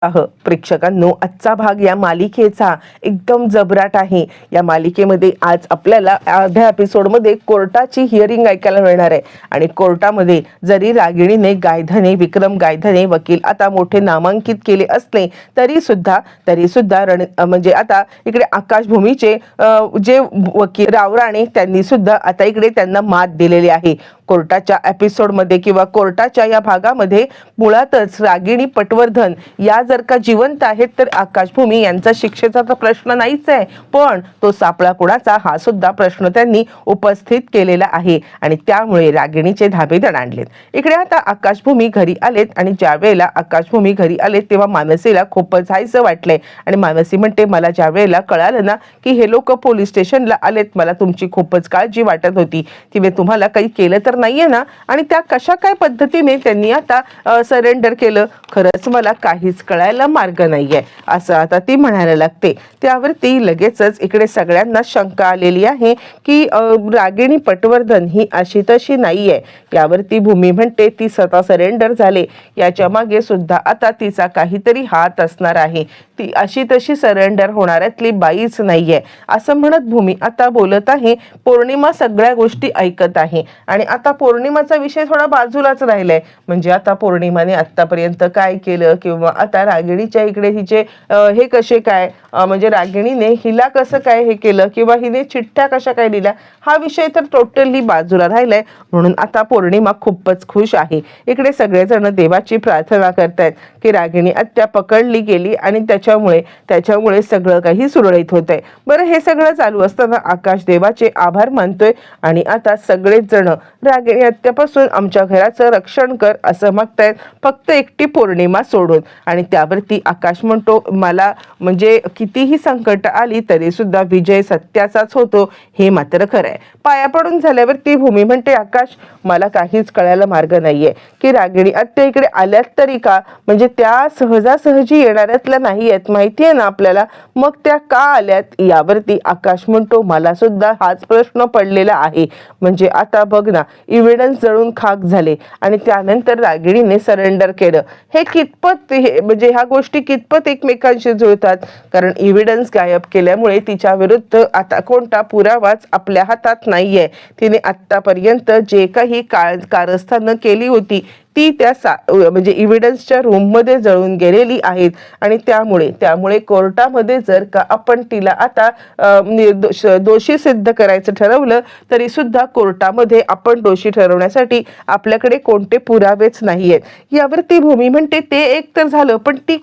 प्रेक्षकांनो, आजचा भाग या मालिकेचा एकदम जबराट आहे। या मालिकेमध्ये आज आपल्याला अर्ध्या एपिसोडमध्ये कोर्टाची हिअरिंग ऐकायला मिळणार आहे आणि कोर्टामध्ये जरी रागिणीने गायधने विक्रम गायधने वकील आता मोठे नामांकित केले असले तरी सुद्धा म्हणजे आता इकडे आकाशभूमीचे जे वकील रावराणे त्यांनी सुद्धा आता इकडे त्यांना मात दिलेली आहे। कोर्टाच्या एपिसोडमध्ये किंवा कोर्टाच्या या भागामध्ये मुळातच रागिणी पटवर्धन या जर का जिवंत आहेत तर आकाशभूमी यांचा शिक्षेचा तर प्रश्न नाहीच आहे, पण तो सापळा कोणाचा हा सुद्धा प्रश्न त्यांनी उपस्थित केलेला आहे आणि त्यामुळे रागिणीचे धाबे दणाणलेत। इकडे आता आकाशभूमी घरी आलेत आणि ज्या वेळेला आकाशभूमी घरी आलेत तेव्हा मानसीला खूपच हायसं वाटलंय आणि मानसी म्हणते, मला ज्या वेळेला कळालं ना की हे लोक पोलीस स्टेशनला आलेत, मला तुमची खूपच काळजी वाटत होती। तिने तुम्हाला काही केलं तर नाहीये ना, आणि त्या कशा काय पद्धतीने त्यांनी आता सरेंडर केलं, खरंच मला काहीच कळायला मार्ग नाहीये असं आता ती म्हणायला लागते। त्यावरती लगेचच इकडे सगळ्यांना शंका आलेली आहे की रागिणी पटवर्धन ही अशी तशी नाहीये। यावरती भूमी म्हणते ती स्वतः सरेंडर झाले, याच्या मागे सुद्धा आता तिचा काहीतरी हात असणार आहे, ती अशी तशी सरेंडर होणाऱ्यातली बाईच नाहीये असं म्हणत भूमी आता बोलत आहे। पौर्णिमा सगळ्या गोष्टी ऐकत आहे आणि आता पौर्णिमाचा विषय थोडा बाजूलाच राहिलाय, म्हणजे आता पौर्णिमाने आतापर्यंत काय केलं किंवा आता रागिणीच्या इकडे हिचे हे कसे काय, म्हणजे रागिणीने हिला कसं काय हे केलं किंवा हिने चिठ्ठ्या कशा काय दिल्या, हा विषय तर टोटली बाजूला राहिलाय। म्हणून आता पौर्णिमा खूपच खुश आहे। इकडे सगळेजण देवाची प्रार्थना करतायत की रागिणी आत्या पकडली गेली आणि त्याच्यामुळे सगळं काही सुरळीत होतंय। बरं, हे सगळं चालू असताना आकाश देवाचे आभार मानतोय आणि आता सगळेच जण रागिणी आत्यापासून आमच्या घराचं रक्षण कर असं मागतायत, फक्त एकटी पौर्णिमा सोडून। आणि त्यावरती आकाश म्हणतो, मला म्हणजे कितीही संकट आली तरी सुद्धा विजय सत्याचाच होतो हे मात्र खरं आहे। पाया पडून झाल्यावरती भूमी म्हणते, आकाश मला काहीच कळायला मार्ग नाहीये की रागिणी आत्या इकडे आल्यात तरी का, म्हणजे त्या सहजासहजी येणाऱ्यातल्या नाही आहेत माहितीये ना आपल्याला, मग त्या का आल्यात? यावरती आकाश म्हणतो, मला सुद्धा हाच प्रश्न पडलेला आहे। म्हणजे आता बघ ना, इव्हिडन्स जळून खाक झाले आणि त्यानंतर रागिणीने सरेंडर केलं, हे कितपत म्हणजे ह्या गोष्टी कितपत एकमेकांशी जुळतात, कारण इव्हिडन्स गायब केल्यामुळे तिच्या विरुद्ध आता कोणता पुरावाच आपल्या हातात नाहीये। तिने आतापर्यंत जे काही कारस्थानं केली होती ती त्या म्हणजे इव्हिडन्सच्या रूम मध्ये जळून गेलेली आहेत आणि त्यामुळे कोर्टामध्ये जर का आपण तिला आता दोषी सिद्ध करायचं ठरवलं तरी सुद्धा कोर्टामध्ये आपण दोषी ठरवण्यासाठी आपल्याकडे कोणते पुरावेच नाहीयेत। यावरती भूमी म्हणते, ते एक तर झालं, पण ती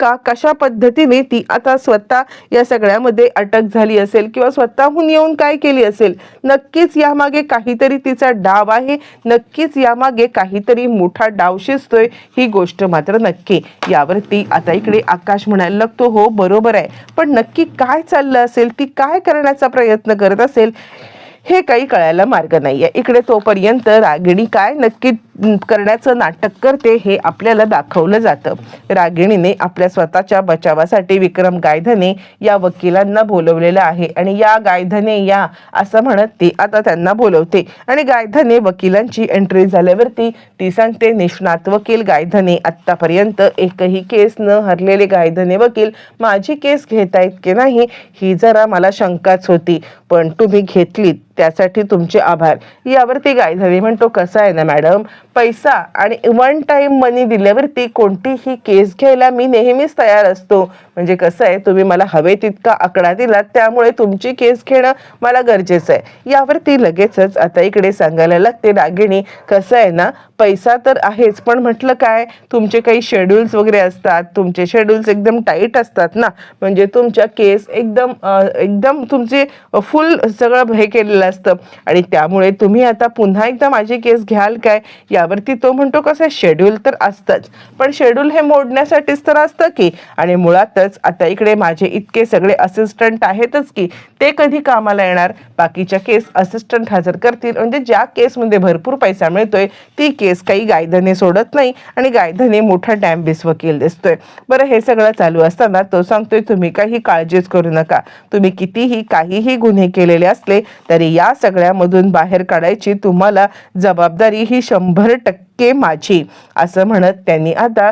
कशा पद्धतीने ती आता स्वतः या सगळ्यामध्ये अटक झाली असेल किंवा स्वतःहून येऊन काय केली असेल, नक्कीच यामागे काहीतरी तिचा डाव आहे, नक्कीच यामागे काहीतरी मोठा डाव शिजतोय, ही गोष्ट मात्र नक्की। यावरती आता इकडे आकाश म्हणायला लागतो, हो बरोबर आहे, पण नक्की काय चाललं असेल, ती काय करण्याचा प्रयत्न करत असेल हे काही कळायला मार्ग नाहीये। इकडे तोपर्यंत रागिणी काय नक्की करण्याचं नाटक करते हे आपल्याला दाखवलं जातं। रागिणीने आपल्या स्वतःच्या बचावासाठी विक्रम गायधने या वकिलांना बोलवलेलं आहे आणि या गायधने या असं म्हणत ती आता त्यांना बोलवते आणि गायधने वकिलांची एंट्री झाल्यावरती ती सांगते, निष्णात वकील गायधने, आतापर्यंत एकही केस न हरलेले गायधने वकील माझी केस घेतायत की नाही ही जरा मला शंकाच होती, पण तुम्ही घेतलीत त्यासाठी तुमचे आभार। यावरती गायधने म्हणतो, कसं आहे ना मॅडम, पैसा आणि वन टाइम मनी दिल्यावरती कोणतीही केस घ्यायला मी नेहमीच तयार असतो, म्हणजे कसं आहे तुम्ही मला हवे तितका आकडा दिला त्यामुळे तुमची केस घेणं मला गरजेचं आहे। यावरती लगेचच आता इकडे सांगायला लागते रागिणी, कसं आहे ना, पैसा तर आहेच, पण म्हटलं काय, तुमचे काही शेड्यूल्स वगैरे असतात, तुमचे शेड्यूल्स एकदम टाईट असतात ना, म्हणजे तुमच्या केस एकदम तुमचे फुल सगळं हे केलेलं असतं आणि त्यामुळे तुम्ही आता पुन्हा एकदा माझी केस घ्याल काय? यावरती तो म्हणतो, कसं शेड्यूल तर असतंच, पण शेड्यूल हे मोडण्यासाठीच तर असतं की, आणि मुळातच आता इकडे माझे इतके सगळे असिस्टंट आहेतच की, ते कधी कामाला येणार? बाकीच्या केस असिस्टंट हजर करतील, म्हणजे ज्या केसमध्ये भरपूर पैसा मिळतोय ती केस काही गायधने सोडत नाही आणि गायधने मोठा डॅम्बिस वकील दिसतोय। बरं, हे सगळं चालू असताना तो सांगतोय, तुम्ही काही काळजीच करू नका, तुम्ही कितीही काहीही गुन्हे केलेले असले तरी या सगळ्यामधून बाहेर काढायची तुम्हाला जबाबदारी ही 100% टक्के माझी, असं म्हणत त्यांनी आता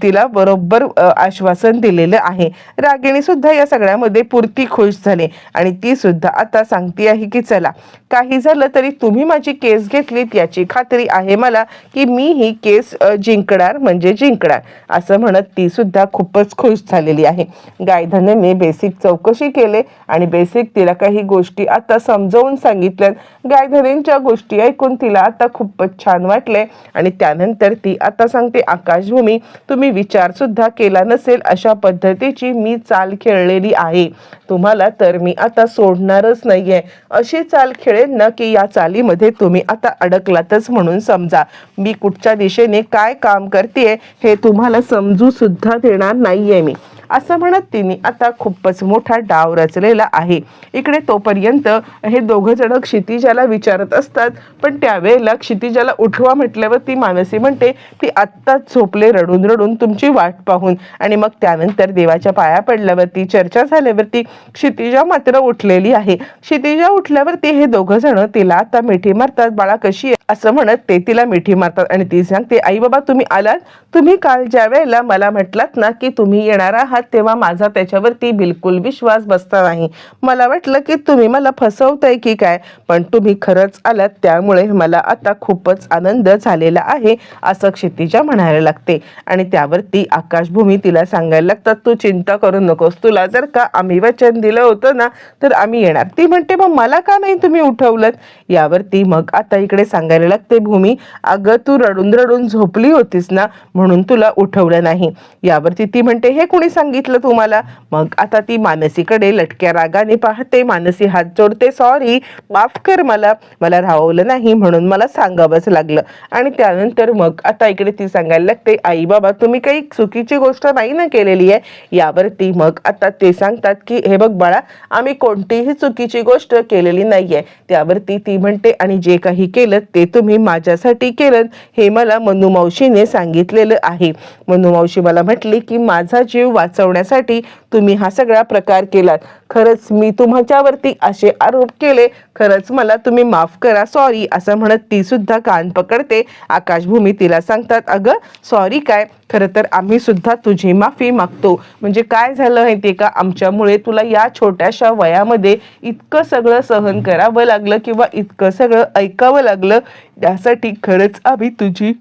तिला बरोबर आश्वासन दिलेलं आहे. रागिणी सुद्धा या सगळ्यामध्ये पुरती खुश झाली आणि ती सुद्धा आता सांगते आहे की चला, काही झालं तरी तुम्ही माझी केस घेतलीत याची खात्री आहे मला की मी ही केस जिंकणार म्हणजे जिंकणार, असं म्हणत ती सुद्धा खूपच खुश झालेली आहे. गायधनीने बेसिक चौकशी केले आणि बेसिक तिला काही गोष्टी आता समजावून सांगितल्यात. गायधनींच्या गोष्टी ऐकून तिला आता खूपच छान वाटले आणि त्यानंतर ती आता सांगते, आकाशभूमी तुम्ही विचार सुद्धा केला नसेल अशा पद्धतीची मी चाल खेळलेली आहे. तुम्हाला तर मी आता सोडणारच नाहीये. अशी चाल खेळेन ना की या चालीमध्ये तुम्ही आता अडकलातच म्हणून समजा. मी कुठच्या दिशेने काय काम करते हे तुम्हाला समजू सुद्धा देणार नाहीये मी, असं म्हणत तिने आता खूपच मोठा डाव रचलेला आहे. इकडे तोपर्यंत हे दोघं जण क्षितिजाला विचारत असतात, पण त्यावेळेला क्षितिजाला उठवा म्हटल्यावर ती मानसी म्हणते ती आत्ताच झोपले रडून रडून तुमची वाट पाहून. आणि मग त्यानंतर देवाच्या पाया पडल्यावरती चर्चा झाल्यावरती क्षितिजा मात्र उठलेली आहे. क्षितिजा उठल्यावरती हे दोघं जण तिला आता मिठी मारतात. बाळा कशी आहे असं म्हणत ते तिला मिठी मारतात आणि ती सांगते, आई बाबा तुम्ही आलात. तुम्ही काल ज्या वेळेला मला म्हटलात ना की तुम्ही येणार आहात तेव्हा माझा त्याच्यावरती बिलकुल विश्वास बसता नाही. मला वाटलं की तुम्ही मला फसवताय की काय, पण तुम्ही खरंच आलात त्यामुळे मला आता खूपच आनंद झालेला आहे, असं क्षितिजा म्हणायला लागते. आणि त्यावरती आकाशभूमी तिला सांगायला लागतात, तू चिंता करू नकोस, तुला जर का आम्ही वचन दिलं होतं ना तर आम्ही येणार. ती म्हणते मग मला का नाही तुम्ही उठवलं. यावरती मग आता इकडे सांगायला लागते, भूमी अगं तू रडून रडून झोपली होतीस ना म्हणून तुला उठवलं नाही. यावरती ती म्हणते हे कोणी सांगितलं तुम्हाला. मग आता ती मानसीकडे लटक्या रागाने पाहते. मानसी हात जोडते, सॉरी माफ कर, मला राहवलं नाही म्हणून मला सांगावंच लागलं. आणि त्यानंतर मग आता इकडे ती सांगायला लागते, आई बाबा तुम्ही काही चुकीची गोष्ट नाही ना केलेली आहे. यावरती मग आता ते सांगतात की हे बघ बाळा आम्ही कोणतीही चुकीची गोष्ट केलेली नाहीये. त्यावरती ती म्हणते आणि जे काही केलं ते तुम्ही माझ्यासाठी केलं हे मला मनू मावशीने सांगितलेलं आहे. मनू मावशी मला म्हटली की माझा जीव वाचवण्यासाठी तुम्ही हा सगळा प्रकार केलात. खरंच मी तुमच्यावरती असे आरोप केले, खरंच मला तुम्ही माफ करा, सॉरी, असं म्हणत ती सुद्धा कान पकडते. आकाशभूमी तिला सांगतात, अगं सॉरी काय, खरं तर आम्ही सुद्धा तुझी माफी मागतो. म्हणजे काय झालं माहितीये का, आमच्यामुळे तुला या छोट्याशा वयामध्ये इतकं सगळं सहन करावं लागलं किंवा इतकं सगळं ऐकावं लागलं, त्यासाठी खरंच आम्ही तुझी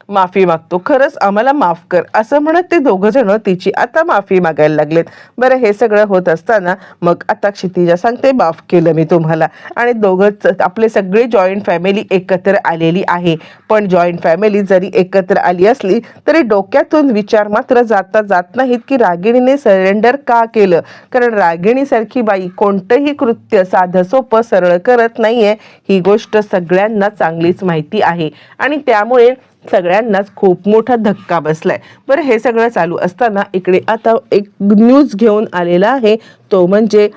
माफी मागतो, खरंच आम्हाला माफ कर, असं म्हणत ते दोघं जण तिची आता माफी मागायला लागलेत. बरं हे सगळं होत असताना मग आता क्षितिजा सांगते, माफ केलं मी तुम्हाला. आणि दोघंच आपले सगळे जॉईंट फॅमिली एकत्र आलेली आहे. पण जॉईंट फॅमिली जरी एकत्र आली असली तरी डोक्यातून विचार मात्र जात नाहीत की रागिणीने सरेंडर का केलं. कारण रागिणीसारखी बाई कोणतंही कृत्य साधं सोपं सरळ करत नाहीये, ही गोष्ट सगळ्यांना चांगलीच माहिती आहे. आणि त्यामुळे सगळ्यांनाच खूप मोठा धक्का बसलाय. बरं हे सगळं चालू असताना इकडे आता एक न्यूज घेऊन आलेला आहे, तो म्हणजे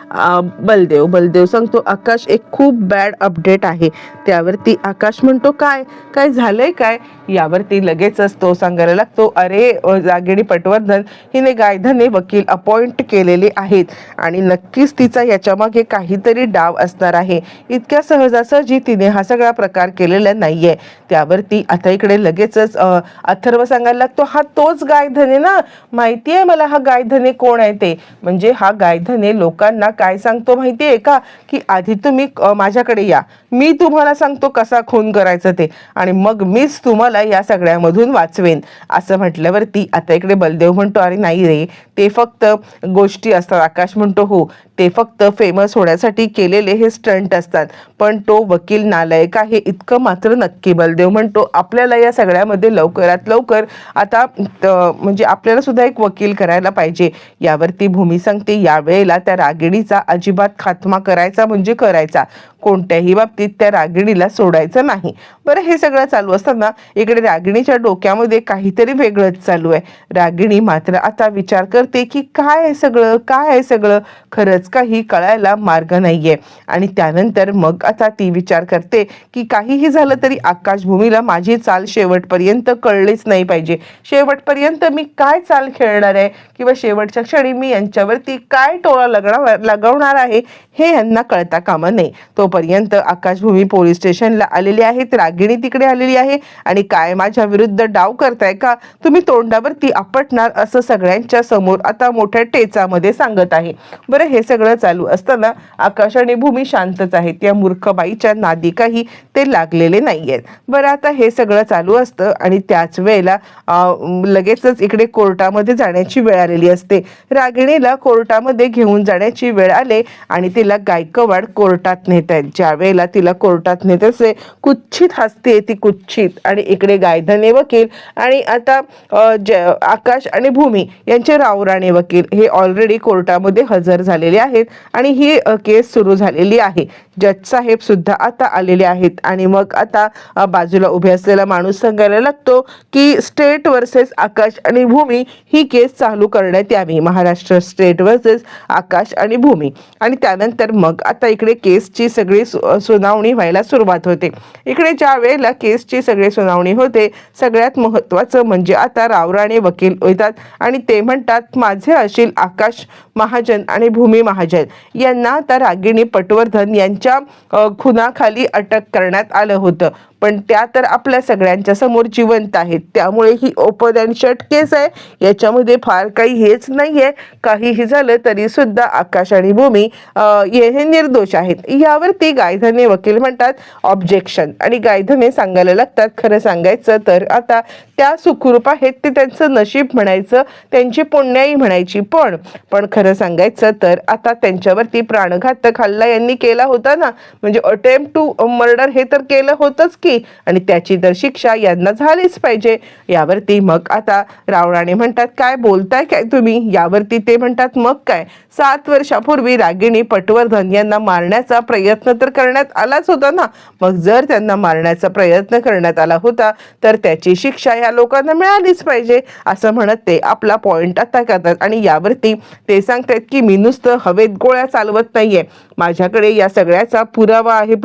बलदेव सांगतो, आकाश एक खूप बॅड अपडेट आहे. त्यावरती आकाश म्हणतो, काय काय झालंय काय. यावरती लगेचच तो सांगायला लागतो, अरे रागिणी पटवर्धन हिने गायधने वकील अपॉइंट केलेले आहेत आणि नक्कीच तिचा याच्या मागे काहीतरी डाव असणार आहे. इतक्या सहजासहजी तिने हा सगळा प्रकार केलेला नाहीये. त्यावरती आता इकडे लगेचच अथर्व सांगायला लागतो, हा तोच गायधने ना, माहितीये मला हा गायधने कोण आहे ते. म्हणजे हा गायधने लोकांना काय सांगतो माहितीये का, की आधी तुम्ही माझ्याकडे या, मी तुम्हाला सांगतो कसा खून करायचं ते, आणि मग मीच तुम्हाला या सगळ्यामधून वाचवेन, असं म्हटल्यावरती आता इकडे बलदेव म्हणतो, अरे नाही रे, ते फक्त गोष्टी असतात. आकाश म्हणतो, हो ते फक्त फेमस होण्यासाठी केलेले हे स्टंट असतात, पण तो वकील नालायक आहे इतकं मात्र नक्की. बलदेव म्हणतो, आपल्याला या सगळ्यामध्ये लवकरात लवकर आता म्हणजे आपल्याला सुद्धा एक वकील करायला पाहिजे. यावरती भूमी सांगते, यावेळेला त्या रागिणीचा अजिबात खात्मा करायचा म्हणजे करायचा, कोणत्याही बाबतीत त्या रागिणीला सोडायचं नाही. बरं हे सगळं चालू असताना इकडे रागिणीच्या डोक्यामध्ये काहीतरी वेगळंच चालू आहे. रागिणी मात्र आता विचार करते की काय आहे सगळं, खरंच काही कळायला मार्ग नाहीये. आणि त्यानंतर मग आता ती विचार करते की काहीही झालं तरी आकाशभूमीला माझी चाल शेवटपर्यंत कळलीच नाही पाहिजे. शेवटपर्यंत मी काय चाल खेळणार आहे किंवा शेवटच्या क्षणी मी यांच्यावरती काय टोल टोळा लगवणार आहे हे यांना कळता कामा नये. तोपर्यंत आकाशभूमी पोलीस स्टेशनला आलेली आहेत. रागिणी तिकडे आलेली आहे आणि काय माझ्या विरुद्ध डाव करताय का, तुम्ही तोंडावरती आपटणार असं सगळ्यांच्या समोर आता मोठ्या टेचामध्ये सांगत आहे. बरं, हे सगळं चालू असताना आकाश आणि भूमी शांतच आहेत. या मूर्ख बाईच्या नादी काही ते लागलेले नाहीयेत. बरं, आता हे सगळं चालू असतं आणि त्याच वेळेला लगेचच इकडे कोर्टामध्ये जाण्याची वेळ आलेली असते. रागिणीला कोर्टामध्ये घेऊन जाण्याची वेळ आले आणि तिला गायकवाड कोर्टात नेत आहेत. ज्या वेळेला तिला कोर्टात नेत असे कुच्छित हसते ती, कुच्छित. आणि इकडे गायधने वकील आणि आता आकाश आणि भूमी यांचे रावराणे वकील हे ऑलरेडी कोर्टामध्ये हजर झालेले आहेत आणि ही केस सुरू झालेली आहे. जज साहेब सुद्धा आता आलेले आहेत आणि मग आता बाजूला उभे असलेला माणूस सांगायला लागतो की स्टेट वर्सेस आकाश आणि भूमी ही केस चालू करण्यात यावी. महाराष्ट्र स्टेट वर्सेस आकाश आणि भूमी. आणि त्यानंतर मग आता इकडे केसची सगळी सुनावणी व्हायला सुरुवात होते. इकडे ज्या वेळेला केसची सगळी सुनावणी होते सगळ्यात महत्त्वाचं म्हणजे आता रावराणे वकील येतात आणि ते म्हणतात माझे अशील आकाश महाजन आणि भूमी महाजन यांना आता रागिणी पटवर्धन यांच्या खुनाखाली अटक करण्यात आलं होतं, पण त्या तर आपल्या सगळ्यांच्या समोर जिवंत आहेत. त्यामुळे ही ओपन अँड शट केस आहे. याच्यामध्ये फार काही हेच नाहीये. काहीही झालं तरी सुद्धा आकाश आणि भूमी हे निर्दोष आहेत. यावरती गायधने वकील म्हणतात ऑब्जेक्शन. आणि गायधने सांगायला लागतात खरं सांगायचं तर आता त्या सुखरूप आहेत, ते त्यांचं नशीब म्हणायचं, त्यांची पुण्याई म्हणायची. पण खरं सांगायचं तर आता त्यांच्यावरती प्राणघातक हल्ला यांनी केला होता ना, म्हणजे अटेम्प्ट टू मर्डर हे तर केलं होतंच की, आणि त्याची तर शिक्षा यांना झालीच पाहिजे. यावरती मग आता रावराणे म्हणतात काय बोलताय काय तुम्ही. यावरती ते म्हणतात मग काय, 7 वर्षापूर्वी रागिणी पटवर्धन यांना मारण्याचा प्रयत्न तर करण्यात आलाच होता ना. मग जर त्यांना मारण्याचा प्रयत्न करण्यात आला होता तर त्याची शिक्षा या लोकांना मिळालीच पाहिजे असं म्हणत ते आपला पॉइंट आता करतात. आणि यावरती ते सांगतात की मी नुसतं हवेत गोळ्या चालवत नाहीये, माझ्याकडे या सगळ्याचा पुरावा आहे.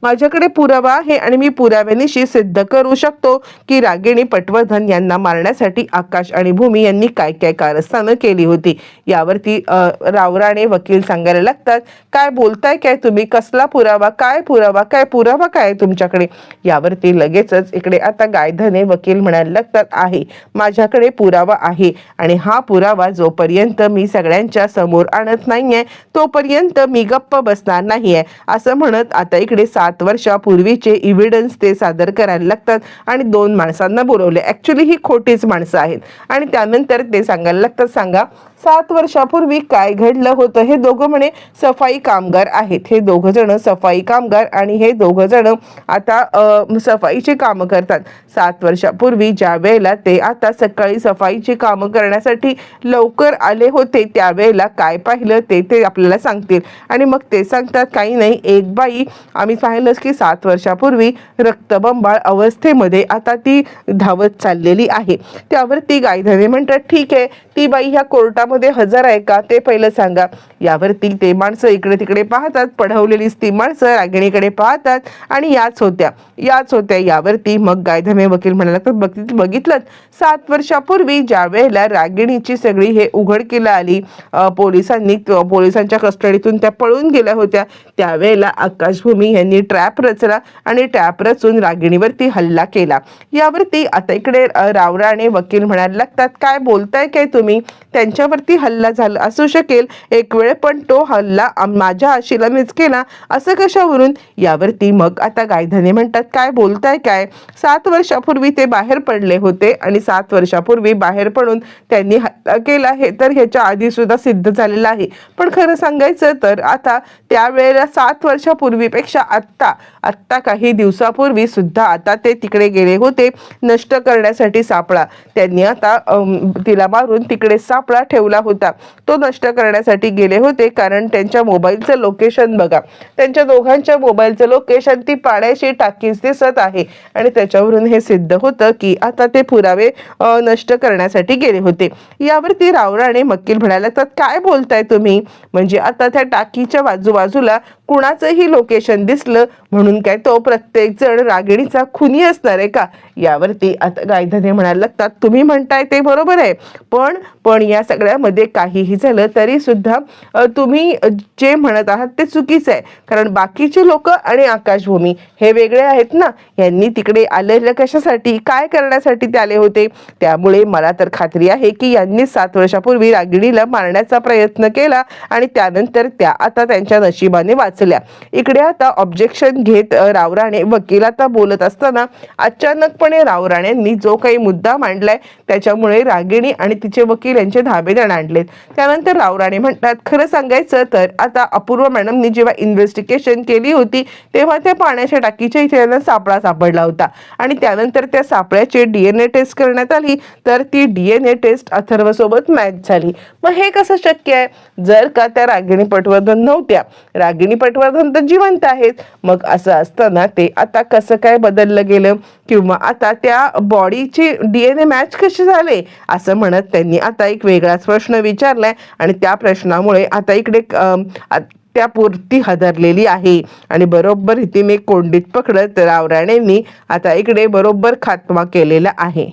माझ्याकडे पुरावा आहे आणि मी पुराव्यानिशी सिद्ध करू शकतो की रागिणी पटवर्धन यांना मारण्यासाठी आकाश आणि भूमी यांनी काय काय कारस्थानं केली होती. यावरती रावराणे वकील सांगायला लागतात काय बोलताय काय तुम्ही, कसला पुरावा, काय पुरावा काय तुमच्याकडे. यावरती लगेचच इकडे आता गायधने वकील म्हणायला लागतात आहे माझ्याकडे पुरावा आहे आणि हा पुरावा जोपर्यंत मी सगळ्यांच्या समोर आणत नाहीये तोपर्यंत मी गप्प बसणार नाहीये असं म्हणत आता इकडे 7 वर्षापूर्वीचे इव्हिडन्स ते सादर करायला लागतात आणि 2 माणसांना बोलवले. ऍक्च्युली ही खोटीच माणसं आहेत. आणि त्यानंतर ते सांगायला लागतात सांगा 7 वर्षापूर्वी काय घडलं होतं. हे दोघं म्हणे सफाई कामगार आहेत. हे दोघं जण सफाई कामगार आणि हे दोघं जण आता सफाईची कामं करतात. 7 वर्षापूर्वी ज्या वेळेला ते आता सकाळी सफाईची कामं करण्यासाठी लवकर आले होते त्यावेळेला काय पाहिलं ते आपल्याला सांगतील. आणि मग ते सांगतात काही नाही, एक बाई आम्ही पाहिलंच की 7 वर्षापूर्वी रक्तबंबाळ अवस्थेमध्ये आता ती धावत चाललेली आहे. त्यावरती गायधने म्हणतात ठीक आहे, ती बाई ह्या कोर्टामध्ये हजर आहे का ते पहिलं सांगा. यावरती ते माणसं इकडे तिकडे पाहतात, पढवलेलीच ती माणसं रागिणीकडे पाहतात आणि याच होत्या. यावरती मग गायधने वकील म्हणायला लागतात बघितलं 7 वर्षापूर्वी ज्या वेळेला रागिणीची सगळी हे उघडकीला आली, पोलिसांच्या कस्टडीतून त्या पळून गेल्या होत्या, त्यावेळेला आकाशभूमी यांनी ट्रॅप रचला आणि ट्रॅप रचून रागिणीवरती हल्ला केला. यावरती आता इकडे रावराणे वकील म्हणायला लागतात काय बोलताय काय तुम्ही, त्यांच्यावरती हल्ला झाला असू शकेल एक वेळ, पण तो हल्ला माझ्या आशिलानेच केला असं कशावरून. यावरती मग आता गायधने म्हणतात काय बोलताय काय, 7 वर्षापूर्वी ते बाहेर पडले होते आणि 7 वर्षापूर्वी बाहेर पडून त्यांनी हल्ला केला हे तर ह्याच्या आधी सुद्धा सिद्ध झालेलं आहे. पण खरं सांगायचं तर आता त्यावेळेला 7 वर्षापूर्वीपेक्षा आत्ता काही दिवसापूर्वी सुद्धा आता ते तिकडे गेले होते नष्ट करण्यासाठी सापळा. त्यांनी आता तिला मारून तिकडे सापळा ठेवला होता, तो नष्ट करण्यासाठी गेले होते. कारण त्यांच्या मोबाईलचं लोकेशन बघा, त्यांच्या दोघांच्या मोबाईलचं लोकेशन ती पाण्याची टाकीच दिसत आहे आणि त्याच्यावरून हे सिद्ध होतं की आता ते पुरावे नष्ट करण्यासाठी गेले होते. यावरती रावराणे वकील म्हणायला लागतात काय बोलताय तुम्ही, म्हणजे आता त्या टाकीच्या बाजूला कुणाचंही लोकेशन दिसलं म्हणून काय तो प्रत्येक जण रागिणीचा खुनी असणार आहे का? यावरती आता गायधने म्हणायला लागतात, तुम्ही म्हणताय ते बरोबर आहे, पण पण या सगळ्यामध्ये काहीही झालं तरी सुद्धा तुम्ही जे म्हणत आहात ते चुकीचं आहे. कारण बाकीचे लोक आणि आकाशभूमी हे वेगळे आहेत ना. यांनी तिकडे आलेलं कशासाठी, काय करण्यासाठी ते आले होते? त्यामुळे मला तर खात्री आहे की यांनी 7 वर्षापूर्वी रागिणीला मारण्याचा प्रयत्न केला आणि त्यानंतर त्या आता त्यांच्या नशिबाने वाचल्या. इकडे आता ऑब्जेक्शन घेत रावराणे वकील आता बोलत असताना अचानकपणे रावराण्यांनी जो काही मुद्दा मांडलाय त्याच्यामुळे रागिणी आणि तिचे वकील यांचे धाबेदण आणलेत. त्यानंतर रावराणे म्हणतात, खरं सांगायचं तर आता अपूर्व मॅडमनी जेव्हा इन्व्हेस्टिगेशन केली होती तेव्हा त्या पाण्याच्या टाकीच्या इथे त्यांना सापळा सापडला होता आणि त्यानंतर त्या सापळ्याची DNA टेस्ट करण्यात आली तर ती DNA टेस्ट अथर्व सोबत मॅच झाली. मग हे कसं शक्य आहे? जर का त्या रागिणी पटवर्धन नव्हत्या, रागिणी पटवर्धन तर जिवंत आहेत, मग असं असताना ते आता कसं काय बदललं गेलं किंवा आता त्या बॉडीची DNA मॅच कशी झाले असं म्हणत त्यांनी आता एक वेगळाच प्रश्न विचारलाय आणि त्या प्रश्नामुळे आता इकडे त्या पूर्ती हादरलेली आहे आणि बरोबर रीतीने कोंडीत पकडत रावराणेंनी आता इकडे बरोबर खात्मा केलेला आहे.